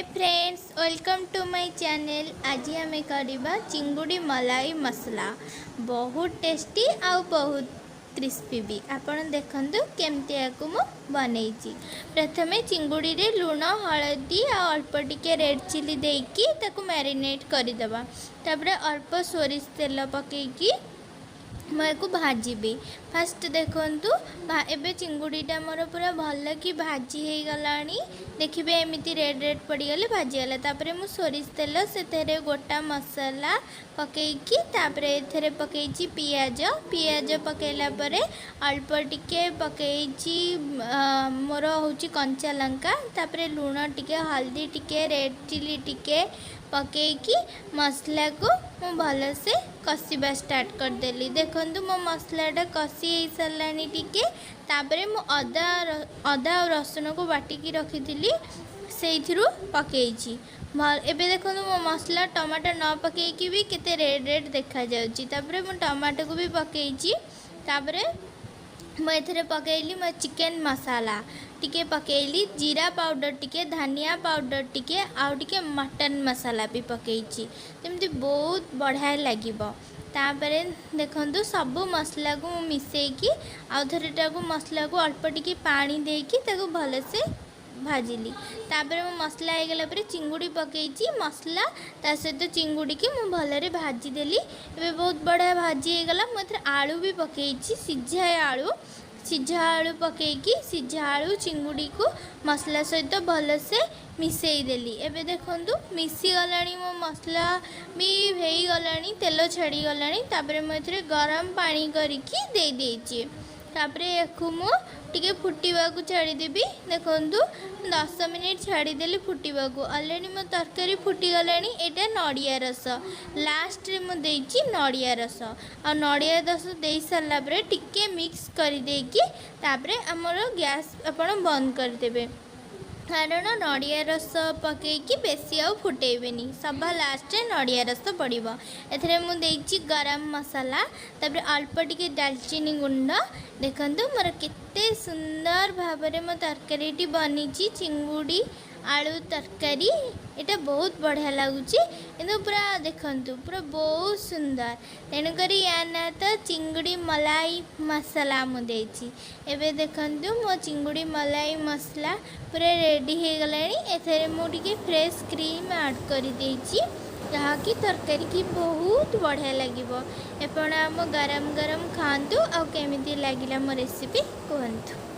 Hi friends, welcome to my channel. आज आम करवा चिंगुड़ी मलाई मसला। बहुत टेस्टी आउ बहुत क्रिस्पी भी। आपन देखंतु केमती याकु मु बनैछि। प्रथमे चिंगुड़ी रे लूण हळदी आ अल्प टिके रेड चिली देकी ताकु मैरिनेट करि देबा। तापरे अल्प सोरिष तेल पकेकी मैं को भाजी फास्ट देखु एबे चिंगुड़ीटा मोर पूरा भल कि भाजी हो गलानी। देखिए एमती रेड रेड पड़गले भाजीगला। तापर मु सोरिष तेल से गोटा मसला पकईकी एथरे पकईची पियाज पियाज पकेला परे अल्प टिके पकईची मोर होची कंचा लंका। तापर लूण टिके हल्दी टिके रेड चिली टिके पकईकी मसला को मु भल से कषा स्टार्ट करदेली। देखंतु मो मसलाटा कषी हो सारानी टिके। तापरे मु अदा और रसुण को बाटिकी रखी से पकईची। एबे देखंतु मो मसला टमाटो न पकईकी भी केते रेड रेड देखा जाउची। तापरे मु टमाटो को भी पकईची। तापरे मैं पकईली मो चिकेन मसाला टिके पकईली, जीरा पाउडर टिके, धनिया पाउडर टिके आउ टिके मटन मसाला भी पकईची जमती बहुत बढ़िया लागिबो। तापरे देखंतु सबु मसला को मिसेकी आउ थरेटा को मसला को अल्प टिके पानी देकी ताको भल से भाजिली। तापरे मो मसला हो गला परे चिंगुड़ी पकईची मसला ता सहित चिंगुड़ी की मु भलरे भाजी देली। एबे बहुत बढ़िया भाजी हो गला। मु आलू भी पकईची, सिझा आलू पकईकी सिझा आलू चिंगुड़ी को मसला सहित भल से मिसई देली। एबे देखंतु मिसी गलानी मो मसला भी हो गलानी, तेल छाड़ी गलानी। तापरे मु एथरे गरम पानी करिकी दे देइची। तापरे एकु मु टिके फुटिबा को छाड़ी देबी। देखंतु 10 मिनिट छाड़ी देली फुटिबा को। ऑलरेडी मो तरकारी फुटी गलानी। एटा नड़िया रस लास्ट रे मु देइची नड़िया रस आ नड़िया रस देई सारला परे टिके मिक्स करि देकी तापरे हमर गैस आपण बंद कर देबे। कारण नड़िया रस पकईकी बेसी आउ फुटेबेनी, सभा लास्ट रे नड़िया रस पड़िबो। एथरे मु देइची गरम मसाला, तापर अल्प टिके दालचीनी गुंड। देखंतु मोर केते सुंदर भाबरे मो तरकारीटी बनीची चिंगुड़ी आलू तरकारी। एटा बहुत बढ़िया लगुची किंतु पूरा देखंतु पूरा बहुत सुंदर। तेणुकरी या ना तो चिंगुड़ी मलाई मसला मु देइची। एबे देखंतु मो चिंगुड़ी मलाई मसला पूरा रेडी हो गलानी। एथरे मु टिके फ्रेश क्रीम ऐड करि देइची जहाँकि तरकारी की बहुत बढ़िया लगिबो। एपण आम गरम गरम खातु आ केमिति लागिला मो रेसिपी कहंतु।